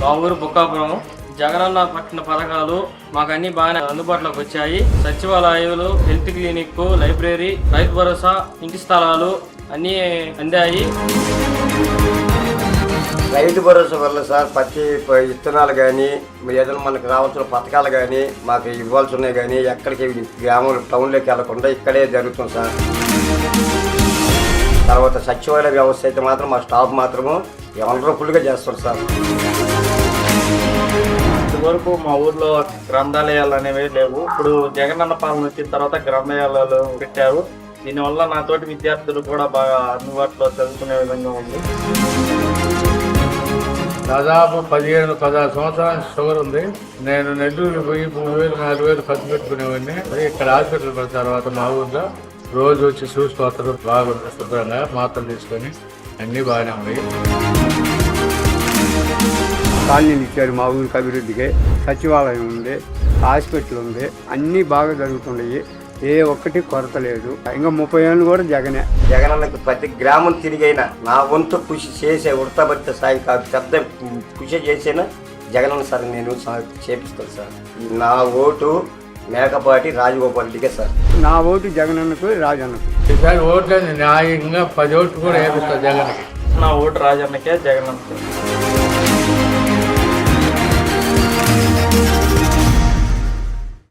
మా ఊరు బుక్కాపురం. జగనన్న పట్టిన పథకాలు మాకు అన్ని బాగానే అందుబాటులోకి వచ్చాయి. సచివాలయాలు, health clinic, library, Rythu Bharosa, ఇంటి స్థలాలు అన్నీ అందాయి. రైతు భరోసా వల్ల సార్ పత్తి విత్తనాలు కానీ ఏదైనా మనకు రావాల్సిన పథకాలు కానీ మాకు ఇవ్వాల్సి ఉన్నాయి కానీ ఎక్కడికి గ్రామంలో టౌన్లోకి వెళ్లకుండా ఇక్కడే జరుగుతుంది సార్. తర్వాత సచివాలయ వ్యవస్థ అయితే మాత్రం మా స్టాఫ్ మాత్రము వండర్ఫుల్గా చేస్తారు సార్. ఇదివరకు మా ఊర్లో గ్రంథాలయాలు అనేవి లేవు. ఇప్పుడు జగనన్న పాలన వచ్చిన తర్వాత గ్రంథాలయాలు పెట్టారు. దీనివల్ల నాతోటి విద్యార్థులు కూడా బాగా అందుబాటులో చదువుకునే విధంగా ఉంది. దాదాపు 15-16 సంవత్సరాల షుగర్ ఉంది. నేను నెల్లూరు పోయి 3,000-4,000 ఖర్చు పెట్టుకునేవాడిని. ఇక్కడ హాస్పిటల్ పడిన తర్వాత మా ఊర్లో రోజు వచ్చి చూసుకోతారు. బాగుంటుంది, శుభ్రంగా మాత్రలు తీసుకొని అన్నీ బాగానే ఉన్నాయి. కాలనీలు ఇచ్చారు మా ఊరికి అభివృద్ధికి. సచివాలయం ఉంది, హాస్పిటల్ ఉంది, అన్నీ బాగా జరుగుతున్నాయి. ఏ ఒక్కటి కొరత లేదు. ఇంకా 30 ఏళ్ళు కూడా జగనన్నకు ప్రతి గ్రామం తిరిగైనా నా వంతు కృషి చేసే ఉడతబడితే సాయం కాదు, పెద్ద కృషి చేసేనా జగనన్న సార్ నేను చేపిస్తాను సార్. నా ఓటు మేకపాటి రాజగోపాల్ రెడ్డికే సార్. నా ఓటు జగనన్నకు, రాజన్నకు. ఈసారి ఓట్లేదు న్యాయంగా 10 ఓట్లు కూడా వేపిస్తారు జగన్కి. నా ఓటు రాజన్నకే, జగనన్నకే.